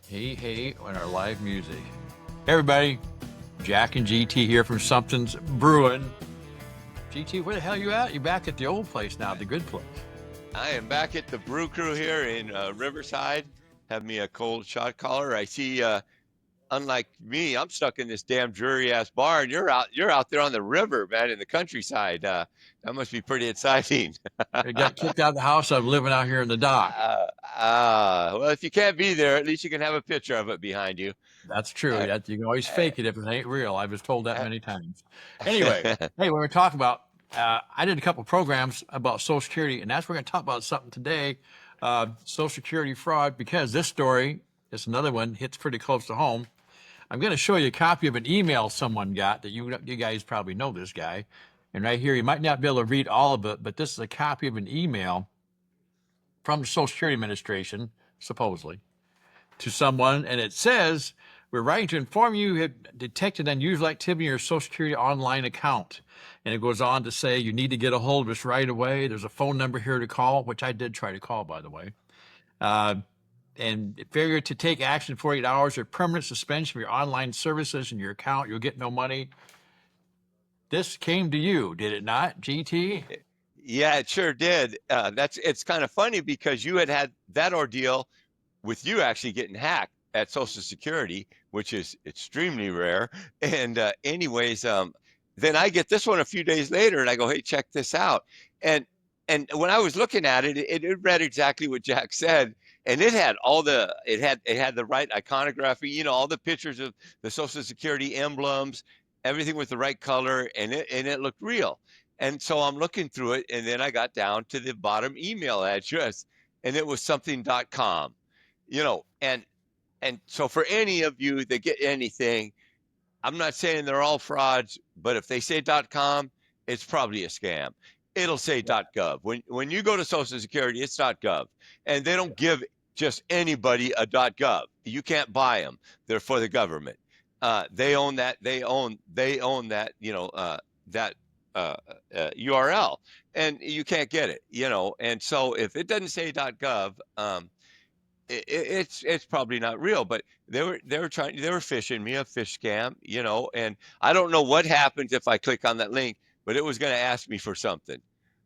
Hey, on our live music. Hey, everybody. Jack and GT here from Something's Brewing. GT, where the hell you at? You're back at the old place now, the good place. I am back at the Brew Crew here in Riverside. Have me a cold shot collar. I see, unlike me, I'm stuck in this damn dreary ass bar, and you're out there on the river, man, in the countryside. That must be pretty exciting. I got kicked out of the house. I'm living out here in the dock. Well, if you can't be there, at least you can have a picture of it behind you. That's true. Uh, You can always uh, fake it if it ain't real. I was told that uh, many times. Anyway, hey, we're talking about, I did a couple programs about Social Security, and that's we're going to talk about something today, Social Security fraud, because this story is another one, hits pretty close to home. I'm going to show you a copy of an email someone got that you guys probably know this guy. And right here, you might not be able to read all of it, but this is a copy of an email from the Social Security Administration, supposedly, to someone. And it says, we're writing to inform you have detected unusual activity in your Social Security online account. And it goes on to say, you need to get a hold of us right away. There's a phone number here to call, which I did try to call, by the way. And failure to take action in 48 hours or permanent suspension of your online services and your account, you'll get no money. This came to you, did it not, GT? yeah, it sure did. It's kind of funny because you had that ordeal with you actually getting hacked at Social Security, which is extremely rare. And then I get this one a few days later, and I go, "Hey, check this out." And and when I was looking at it, it read exactly what Jack said, and it had the right iconography, all the pictures of the Social Security emblems, everything with the right color, and it looked real. And so I'm looking through it, and then I got down to the bottom email address, and it was something.com and so for any of you that get anything, I'm not saying they're all frauds, but if they say .com, it's probably a scam. It'll say .gov. When you go to Social Security, it's .gov, and they don't give just anybody a .gov. You can't buy them. They're for the government. They own that. They own that. That URL, and you can't get it. And so if it doesn't say .gov, it's probably not real, but they were fishing me, a fish scam, and I don't know what happens if I click on that link, but it was going to ask me for something.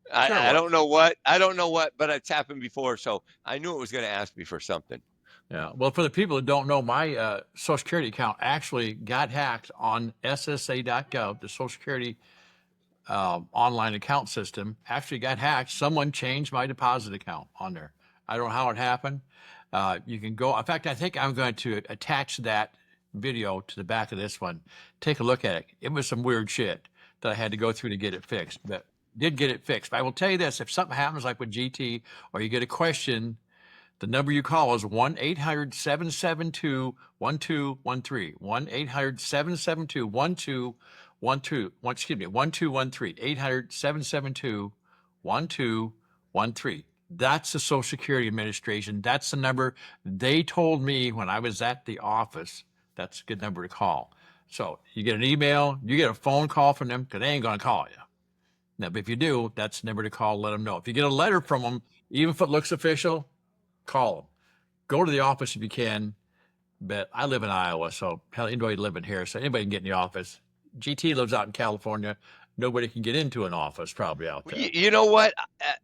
Sure I don't was. know what, but it's happened before, so I knew it was going to ask me for something. Yeah. Well, for the people that don't know, my Social Security account actually got hacked on SSA.gov, the Social Security online account system. Actually got hacked. Someone changed my deposit account on there. I don't know how it happened. You can go. In fact, I think I'm going to attach that video to the back of this one. Take a look at it. It was some weird shit that I had to go through to get it fixed, but did get it fixed. But I will tell you this: if something happens like with GT, or you get a question, the number you call is 1-800-772-1213. 1-800-772-1213. Excuse me, 1213. 800-772-1213. That's the Social Security Administration. That's the number they told me when I was at the office. That's a good number to call. So you get an email, you get a phone call from them because they ain't going to call you. Now, but if you do, that's the number to call. Let them know. If you get a letter from them, even if it looks official, call them. Go to the office if you can. But I live in Iowa, so hell, anybody living here, so anybody can get in the office. GT lives out in California. Nobody can get into an office probably out Well, there. you know what?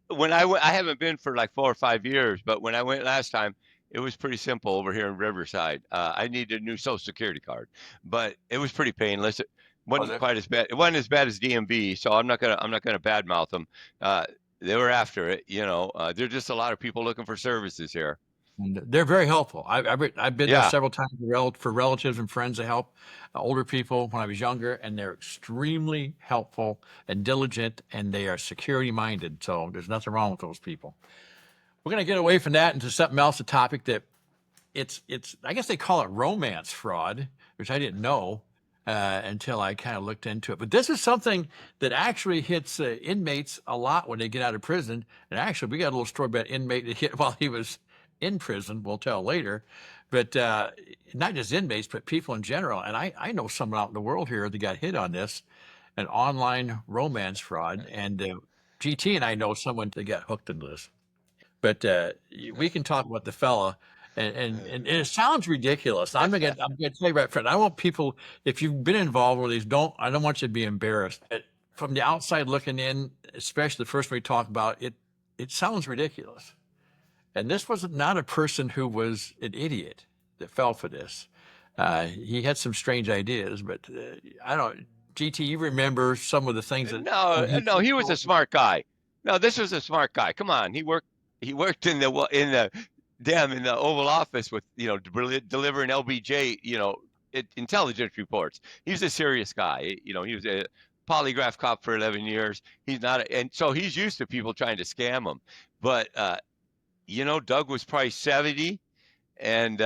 When I went, I haven't been for like 4 or 5 years, but when I went last time, it was pretty simple over here in Riverside. I needed a new Social Security card, but it was pretty painless. It Was wasn't it? quite as bad. It wasn't as bad as DMV, so I'm not gonna badmouth them. Uh, they were after it. There's just a lot of people looking for services here. And they're very helpful. I've been there Yeah. several times for relatives and friends to help older people when I was younger, and they're extremely helpful and diligent, and they are security minded. So there's nothing wrong with those people. We're going to get away from that into something else, a topic that it's I guess they call it romance fraud, which I didn't know until I kind of looked into it. But this is something that actually hits inmates a lot when they get out of prison. And actually, we got a little story about an inmate that hit while he was in prison. We'll tell later. But not just inmates, but people in general. And I know someone out in the world here that got hit on this, an online romance fraud. And GT and I know someone that got hooked into this. But we can talk about the fella. And it sounds ridiculous. I'm gonna tell you right front. I want people, if you've been involved with these, I don't want you to be embarrassed. From the outside looking in, especially the first one we talk about, it sounds ridiculous. And this was not a person who was an idiot that fell for this. He had some strange ideas, but I don't. GT, you remember some of the things that No, he no, he was a smart guy. No, this was a smart guy. Come on, he worked in the Oval Office with delivering LBJ intelligence reports. He was a serious guy. He was a polygraph cop for 11 years. He's not, and so he's used to people trying to scam him. But Doug was probably 70, and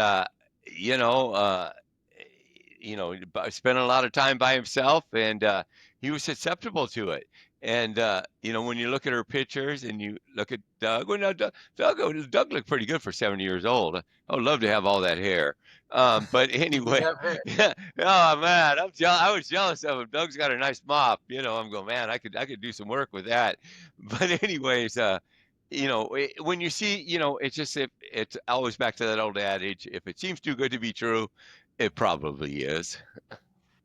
spent a lot of time by himself, and he was susceptible to it. And when you look at her pictures and you look at Doug, well, no, Doug looked pretty good for 70 years old. I would love to have all that hair. But anyway, yeah. Oh man, I was jealous of him. Doug's got a nice mop. I'm going, man, I could do some work with that. But anyways, when you see, it's always back to that old adage: if it seems too good to be true, it probably is.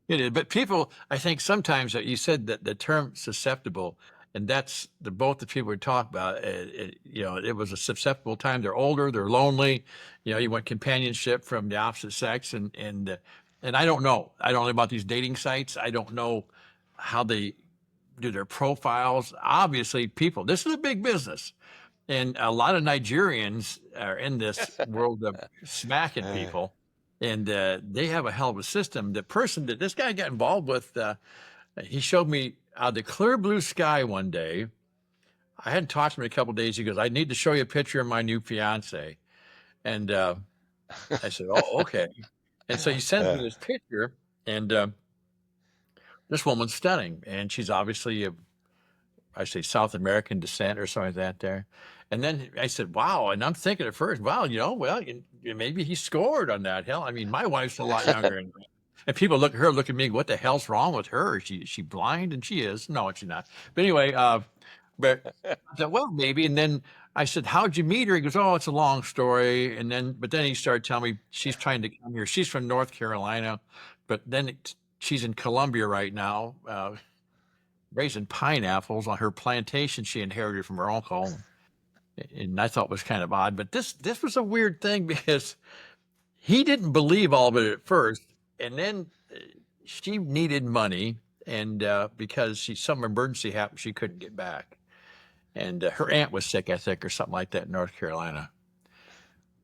It is, but people, I think sometimes that you said that the term susceptible, and that's both the people we talk about. It was a susceptible time. They're older, they're lonely. You want companionship from the opposite sex, and I don't know. I don't know about these dating sites. I don't know how they do their profiles. Obviously, people. This is a big business, and a lot of Nigerians are in this world of smacking people. And they have a hell of a system. The person that this guy got involved with, he showed me out of the clear blue sky one day. I hadn't talked to him in a couple of days. He goes, I need to show you a picture of my new fiance. And I said, oh, okay. And so he sends me this picture, and this woman's stunning. And she's obviously I say South American descent or something like that there. And then I said, wow. And I'm thinking at first, wow, maybe he scored on that. Hell, I mean, my wife's a lot younger. And people look at me, what the hell's wrong with her? Is she blind? And she is. No, she's not. But anyway, but I thought, well, maybe. And then I said, how'd you meet her? He goes, oh, it's a long story. But then he started telling me she's trying to come here. She's from North Carolina, but then she's in Colombia right now, raising pineapples on her plantation she inherited from her uncle. And I thought it was kind of odd, but this was a weird thing because he didn't believe all of it at first, and then she needed money, and because some emergency happened, she couldn't get back, and her aunt was sick, I think, or something like that in North Carolina,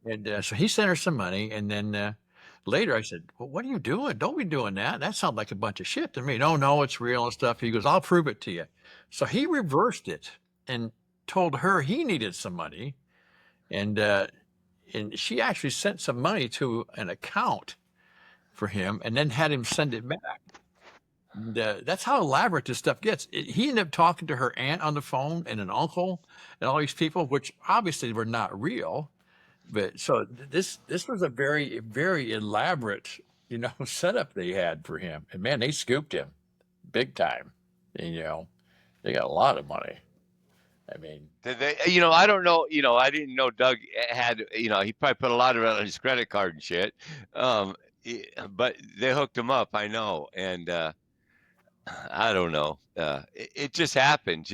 and so he sent her some money, and then later I said, well, what are you doing? Don't be doing that. That sounds like a bunch of shit to me. No, it's real and stuff. He goes, I'll prove it to you. So he reversed it and told her he needed some money, and she actually sent some money to an account for him, and then had him send it back. And, that's how elaborate this stuff gets. He ended up talking to her aunt on the phone and an uncle and all these people, which obviously were not real. But so this was a very, very elaborate, setup they had for him. And man, they scooped him big time. And, they got a lot of money. I mean, did they? I don't know. I didn't know Doug had. He probably put a lot of it on his credit card and shit. But they hooked him up. I know, and I don't know. It just happens.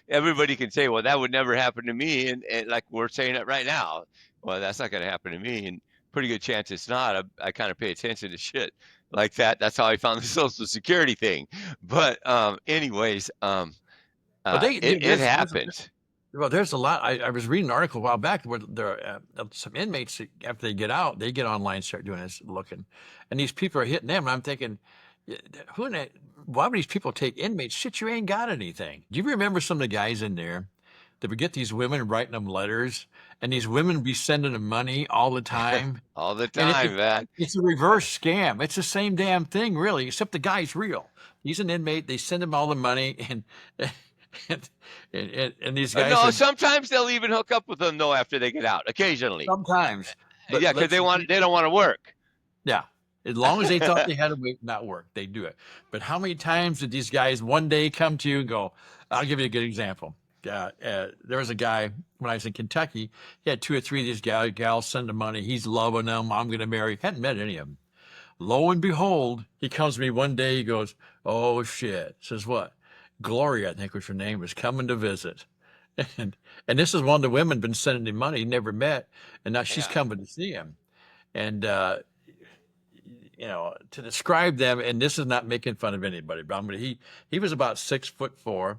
Everybody can say, "Well, that would never happen to me," and like we're saying it right now. Well, that's not going to happen to me, and pretty good chance it's not. I kind of pay attention to shit like that. That's how I found the Social Security thing. But anyways, but it happens. Well, there's a lot. I was reading an article a while back where there are some inmates that, after they get out, they get online and start doing this, looking, and these people are hitting them. And I'm thinking, why would these people take inmates? Shit, you ain't got anything. Do you remember some of the guys in there that would get these women writing them letters, and these women be sending them money all the time? All the time, man. It's a reverse scam. It's the same damn thing, really, except the guy's real. He's an inmate. They send him all the money, and these guys. No, sometimes they'll even hook up with them though after they get out. Occasionally. Sometimes. Yeah, because they don't want to work. Yeah. As long as they thought they had to not work, they do it. But how many times did these guys one day come to you and go, I'll give you a good example. there was a guy when I was in Kentucky. He had 2 or 3 of these gals send him money. He's loving them. I'm going to marry. Hadn't met any of them. Lo and behold, he comes to me one day. He goes, "Oh shit!" Says what? Gloria, I think was her name, was coming to visit, and this is one of the women been sending him money he never met, and now she's Yeah. coming to see him, and to describe them, and this is not making fun of anybody, but he was about 6'4",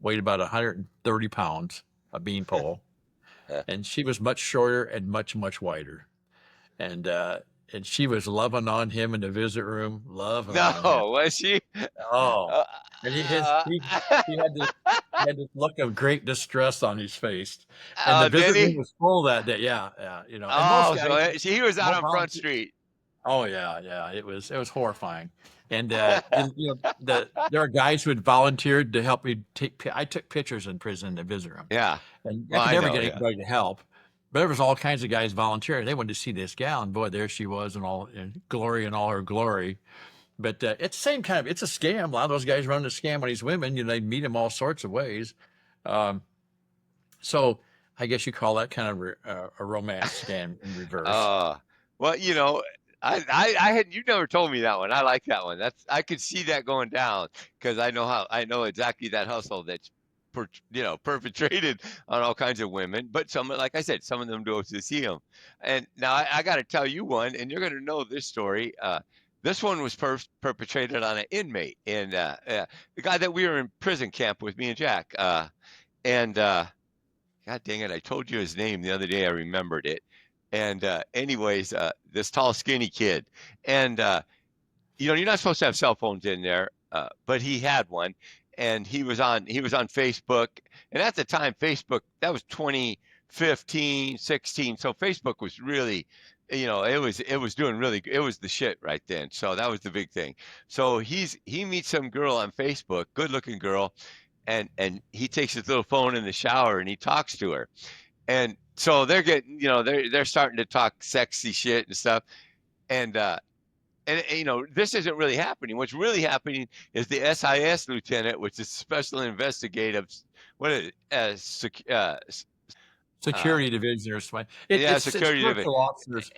weighed about 130 pounds, a beanpole, and she was much shorter and much whiter, and she was loving on him in the visit room, loving on him. No, was she? Oh, Uh, and uh, he had this look of great distress on his face, and the did visit room he? was full that day. Yeah, and most Oh, guys. so he was out More on Front volunteer. Street. Oh yeah, it was horrifying, and there are guys who had volunteered to help me I took pictures in prison to visit them, Yeah. and I Well, could I never know. get Yeah. anybody to help. But there was all kinds of guys volunteering. They wanted to see this gal, and boy, there she was, and glory in all her glory. But it's the same kind of, it's a scam. A lot of those guys run a scam on these women. They meet them all sorts of ways. Um, so I guess you call that kind of a romance scam in reverse. Well, I had you never told me that one. I like that one. I could see that going down because I know exactly that hustle that's perpetrated on all kinds of women. But some, like I said, some of them go to see them. And now I got to tell you one, and you're going to know this story. This one was perpetrated on an inmate, and the guy that we were in prison camp with, me and Jack. And God dang it, I told you his name the other day. I remembered it. And anyways, this tall, skinny kid, and you're not supposed to have cell phones in there, but he had one, and he was on Facebook, and at the time, Facebook, that was 2015, 16, so Facebook was really, it was doing really, it was the shit right then. So that was the big thing. So he meets some girl on Facebook, good looking girl, and he takes his little phone in the shower and he talks to her. And so they're getting, they're starting to talk sexy shit and stuff. And this isn't really happening. What's really happening is the SIS lieutenant, which is Special Investigative, what is it? Security division or something. Yeah, It's security division. commercial officers,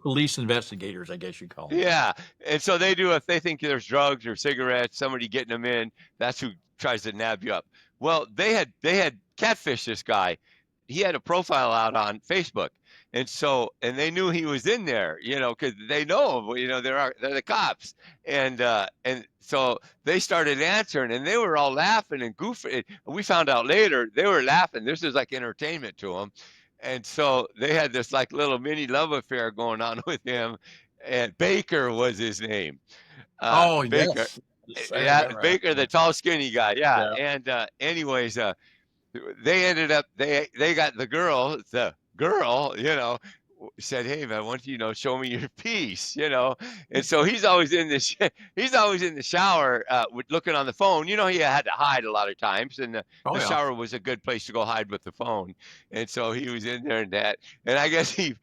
police investigators, I guess you call them. Yeah, and so they do, if they think there's drugs or cigarettes, somebody getting them in, that's who tries to nab you up. Well, they had catfished this guy. He had a profile out on Facebook, and they knew he was in there, because they know him. They're the cops, and so they started answering, and they were all laughing and goofing. We found out later they were laughing. This is like entertainment to them, and so they had this like little mini love affair going on with him, and Baker was his name. Baker. Yes. Yeah, Baker, the tall, skinny guy. Yeah, Yeah. and anyways, they ended up they got the girl said, "Hey man, why don't you show me your piece?" And so he's always in the shower looking on the phone. He had to hide a lot of times, and the shower was a good place to go hide with the phone. And so he was in there and I guess he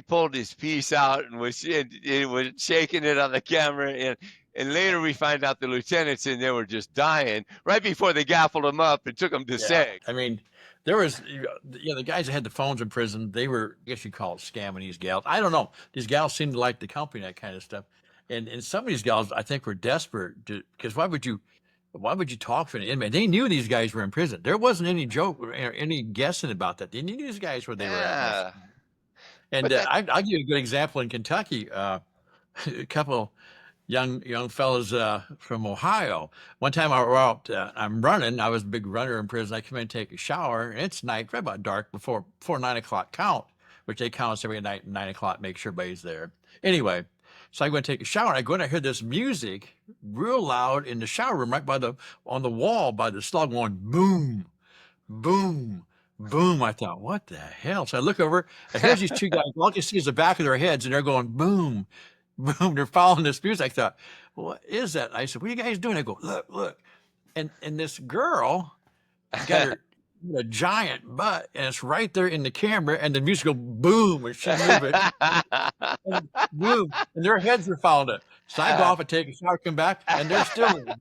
pulled his piece out and was shaking it on the camera. And later we find out the lieutenants in there were just dying right before they gaffled him up and took him to SEG. I mean, there was, the guys that had the phones in prison, they were, I guess you call it scamming these gals. I don't know. These gals seemed to like the company, that kind of stuff. And some of these gals, I think, were desperate because why would you talk to an inmate? They knew these guys were in prison. There wasn't any joke or any guessing about that. They knew these guys where they were at. And I'll give you a good example in Kentucky. A couple young fellas from Ohio. One time I'm running. I was a big runner in prison. I come in and take a shower, and it's night, right about dark, before 9 o'clock count, which they count us every night at 9 o'clock, make sure everybody's there. Anyway, so I go and take a shower. I go and I hear this music real loud in the shower room, right on the wall by the slug, going boom, boom, boom. I thought, what the hell? So I look over, and here's these two guys. All I can see is the back of their heads, and they're going boom, boom. They're following this music. I thought, what is that? I said, what are you guys doing? I go, look. And this girl got a giant butt, and it's right there in the camera, and the music go boom, and she move it, and boom, and their heads are following it. So I go off and take a shower, come back, and they're still in it.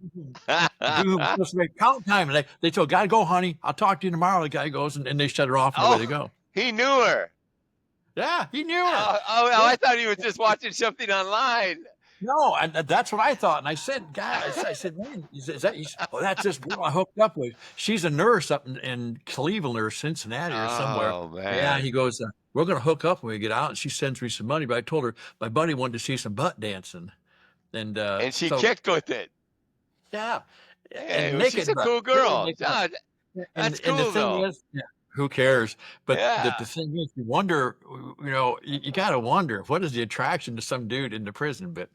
Boom, boom. So they count time, and they tell guy, go, honey, I'll talk to you tomorrow. The guy goes, and they shut her off, and away they Oh, go. he knew her. Yeah, he knew her. Oh, I thought he was just watching something online. No, and that's what I thought. And I said, God, I said, man, is that? He said, oh, that's this girl I hooked up with. She's a nurse up in Cleveland or Cincinnati or somewhere. Oh, man. Yeah, he goes, we're going to hook up when we get out. And she sends me some money, but I told her my buddy wanted to see some butt dancing. And she kicked with it. Yeah. Hey, And she's a cool girl. God, That's and cool, the thing though. is, who cares? But Yeah. the thing is, you wonder, you got to wonder, what is the attraction to some dude in the prison? But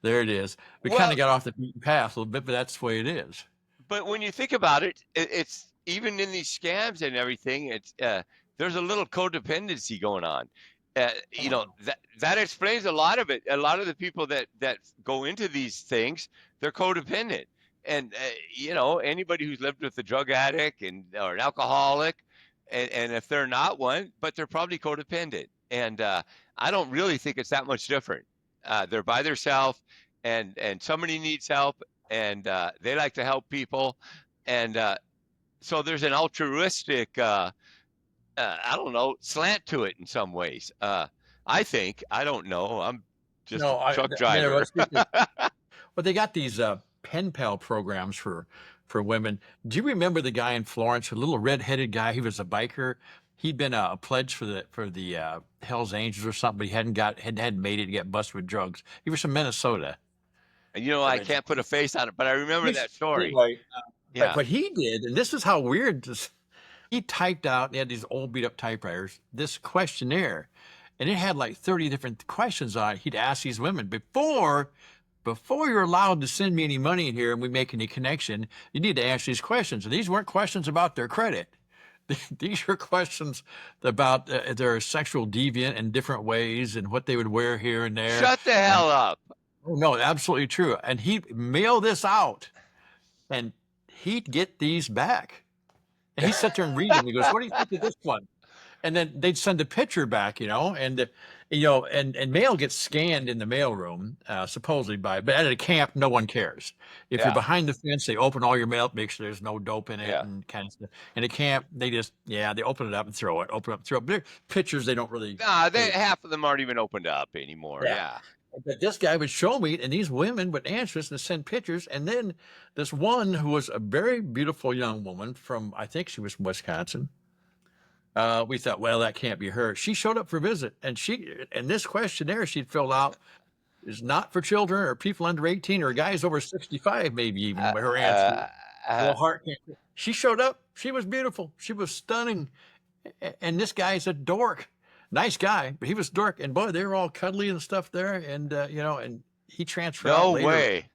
there it is. We kind of got off the beaten path a little bit, but that's the way it is. But when you think about it, it's even in these scams and everything, it's there's a little codependency going on. That explains a lot of it. A lot of the people that go into these things, they're codependent. And anybody who's lived with a drug addict or an alcoholic, and if they're not one, but they're probably codependent. And I don't really think it's that much different. They're by themselves, and somebody needs help, and they like to help people, and so there's an altruistic, I don't know, slant to it in some ways. I think. I don't know. I'm just a truck driver. But they got these pen pal programs for women. Do you remember the guy in Florence, a little red-headed guy? He was a biker. He'd been a pledge for the Hell's Angels or something, but he hadn't made it to get busted with drugs. He was from Minnesota. And I can't put a face on it, but I remember that story. Anyway, but he did, and this is how weird this. He typed out. He had these old beat-up typewriters. This questionnaire, and it had like 30 different questions on it. He'd ask these women before you're allowed to send me any money in here and we make any connection, you need to ask these questions. And these weren't questions about their credit. These are questions about their sexual deviant in different ways and what they would wear here and there. Shut the hell up. Oh, no, absolutely true. And he'd mail this out, and he'd get these back. And he'd sit there and read them. He goes, what do you think of this one? And then they'd send a picture back, and mail gets scanned in the mailroom, supposedly but at a camp, no one cares. If you're behind the fence, they open all your mail, make sure there's no dope in it and kind of stuff. In a camp, they just, they open it up and throw it, open up, throw it. But they're pictures, they don't really. Half of them aren't even opened up anymore. Yeah. But this guy would show me, and these women would answer us and send pictures. And then this one who was a very beautiful young woman from, I think she was from Wisconsin. We thought, well, that can't be her. She showed up for a visit, and this questionnaire she'd filled out is not for children or people under 18 or guys over 65, maybe even. Her answer, heart cancer. She showed up. She was beautiful. She was stunning. And this guy's a dork. Nice guy, but he was dork. And boy, they were all cuddly and stuff there. And and he transferred. No way.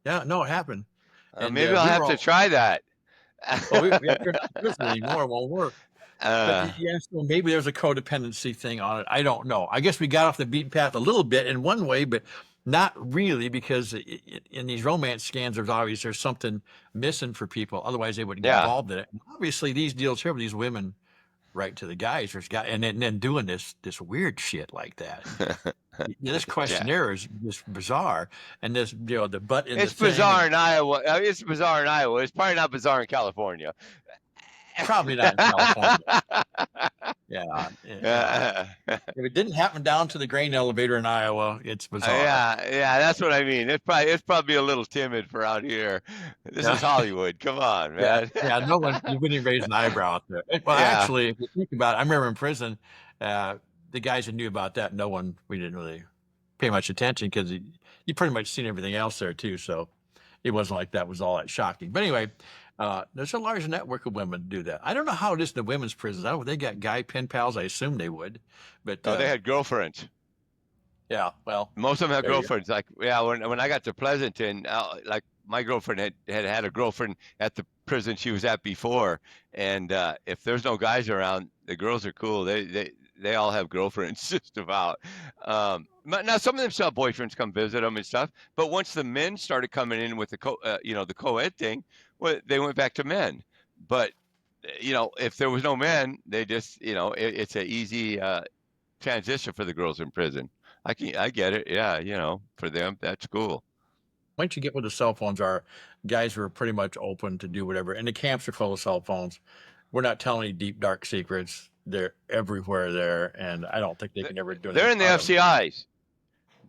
Yeah, no, it happened. And maybe I'll have to try that. Well, we have to not prison anymore. It won't work. But so maybe there's a codependency thing on it. I don't know. I guess we got off the beaten path a little bit in one way, but not really, because in these romance scams, there's something missing for people. Otherwise, they wouldn't get involved in it. And obviously, these deals here with these women, right to the guys, and then doing this weird shit like that. This questionnaire is just bizarre, and this the butt in it's bizarre in Iowa. It's bizarre in Iowa. It's probably not bizarre in California. Probably not in California. If it didn't happen down to the grain elevator in Iowa, it's bizarre. Yeah, that's what I mean. It's probably a little timid for out here. This is Hollywood. Come on, man. No one, you wouldn't raise an eyebrow out there. Well, actually, if you think about it, I remember in prison, the guys that knew about that, we didn't really pay much attention, because you pretty much seen everything else there too. So it wasn't like that was all that shocking. But anyway, there's a large network of women do that. I don't know how it is in the women's prisons. I don't know if they got guy pen pals. I assume they would, but they had girlfriends. Yeah, well, most of them had girlfriends. Like, when I got to Pleasanton, like my girlfriend had a girlfriend at the prison she was at before, and if there's no guys around, the girls are cool. They all have girlfriends just about. Now some of them still have boyfriends come visit them and stuff, but once the men started coming in with the co-ed thing, well, they went back to men. But if there was no men, they just, it's an easy transition for the girls in prison. I get it. Yeah, for them, that's cool. Once you get where the cell phones are, guys are pretty much open to do whatever. And the camps are full of cell phones. We're not telling any deep, dark secrets. They're everywhere there. And I don't think they can ever do They're anything in the about them. FCIs.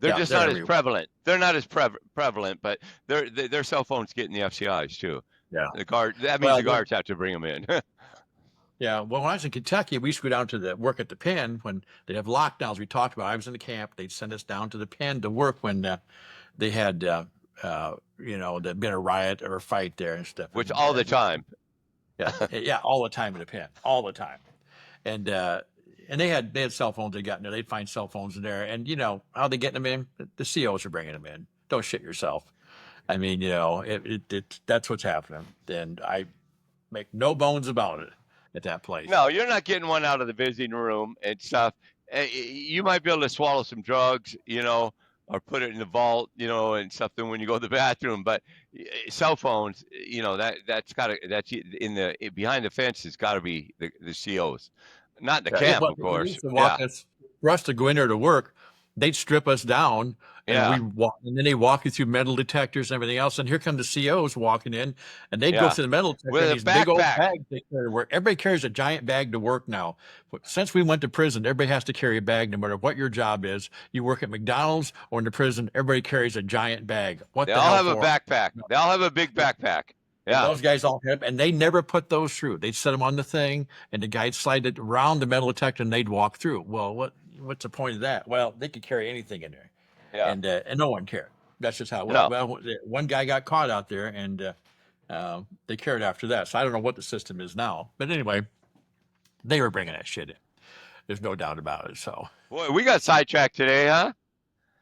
They're Yeah, just they're not as everywhere. prevalent. They're not as prevalent, but their cell phones get in the FCIs too. Yeah. That means Well, the guards have to bring them in. yeah. Well, when I was in Kentucky, we used to go down to the work at the pen when they'd have lockdowns. We talked about. I was in the camp. They'd send us down to the pen to work when they had, there'd been a riot or a fight there and stuff. Which And, all the time. yeah, all the time in the pen, all the time. And they had cell phones. They got in there. They'd find cell phones in there, and how they getting them in? The COs are bringing them in. Don't shit yourself. I mean, that's what's happening, and I make no bones about it at that place. No, you're not getting one out of the visiting room and stuff. You might be able to swallow some drugs, or put it in the vault, and something when you go to the bathroom. But cell phones, that's in the behind the fence. It's got to be the COs, not in the camp, of course. For us to go in there to work, they'd strip us down. And and then they walk you through metal detectors and everything else. And here come the COs walking in, and they'd go through the metal detector with these big old bags they carry. Where everybody carries a giant bag to work now. But since we went to prison, everybody has to carry a bag, no matter what your job is. You work at McDonald's or in the prison, everybody carries a giant bag. They all have a backpack. They all have a big backpack. Yeah, those guys all have, and they never put those through. They'd set them on the thing, and the guy'd slide it around the metal detector, and they'd walk through. Well, what's the point of that? Well, they could carry anything in there. Yeah. And no one cared. That's just how it was. No. Well, one guy got caught out there, and they cared after that. So I don't know what the system is now. But anyway, they were bringing that shit in. There's no doubt about it. So, boy, we got sidetracked today, huh?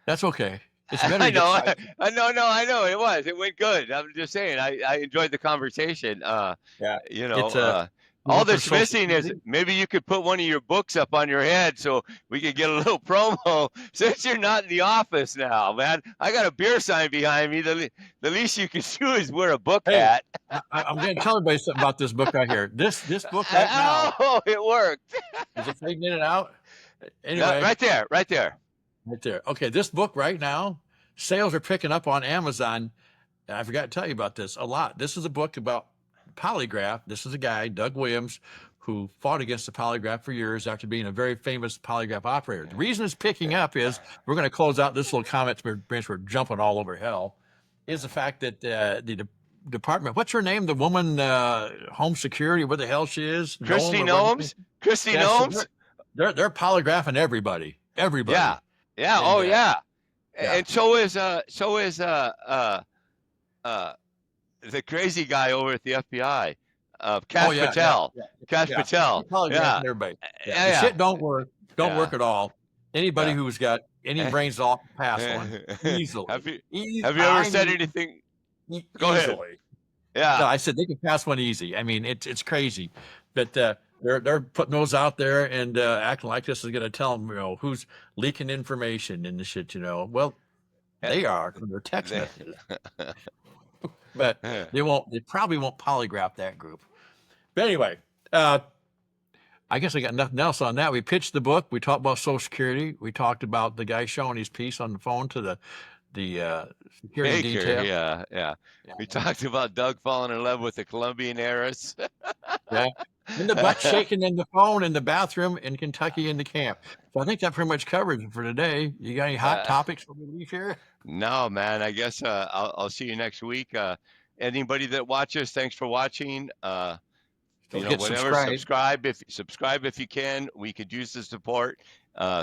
That's okay. It's better. I know. It was. It went good. I'm just saying. I enjoyed the conversation. Yeah. All that's missing is maybe you could put one of your books up on your head so we could get a little promo. Since you're not in the office now, man, I got a beer sign behind me. The least you can do is wear a book hat. I'm going to tell everybody something about this book right here. This book right now. Oh, it worked. Is it fading in and out? Anyway, no, right there. Okay, this book right now, sales are picking up on Amazon. And I forgot to tell you about this a lot. This is a book about polygraph. This is a guy, Doug Williams, who fought against the polygraph for years after being a very famous polygraph operator. The reason it's picking up is, we're going to close out this little comment, we're jumping all over hell, is the fact that the department, what's her name? The woman, home security, what the hell she is? Kristi Noem? Kristi Noem? They're polygraphing everybody. Everybody. Yeah. Yeah. And, yeah. And so is the crazy guy over at the FBI, Kash Patel. Kash Patel. Yeah. Everybody. The shit don't work. Don't work at all. Anybody who's got any brains off pass one easily. Have you ever said anything? Go ahead. Yeah. No, I said they can pass one easy. I mean, it's crazy, but they're putting those out there and acting like this is going to tell them, who's leaking information and the shit. Well, they are from their text messages. But they probably won't polygraph that group. But anyway, I guess I got nothing else on that. We pitched the book. We talked about Social Security. We talked about the guy showing his piece on the phone to the security detail. Yeah. We talked about Doug falling in love with the Colombian heiress. Yeah. And the butt shaking in the phone in the bathroom in Kentucky in the camp. So I think that pretty much covers it for today. You got any hot topics for me to share? No, man. I guess I'll see you next week. Anybody that watches, thanks for watching. Subscribe if you can. We could use the support.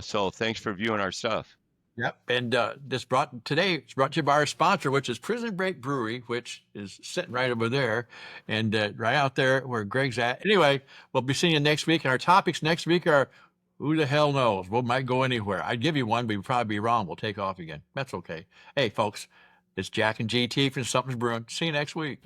So thanks for viewing our stuff. Yep. And it's brought to you by our sponsor, which is Prison Break Brewery, which is sitting right over there and right out there where Greg's at. Anyway, we'll be seeing you next week. And our topics next week are, who the hell knows? We might go anywhere. I'd give you one, but you'd probably be wrong. We'll take off again. That's okay. Hey, folks, it's Jack and GT from Something's Brewing. See you next week.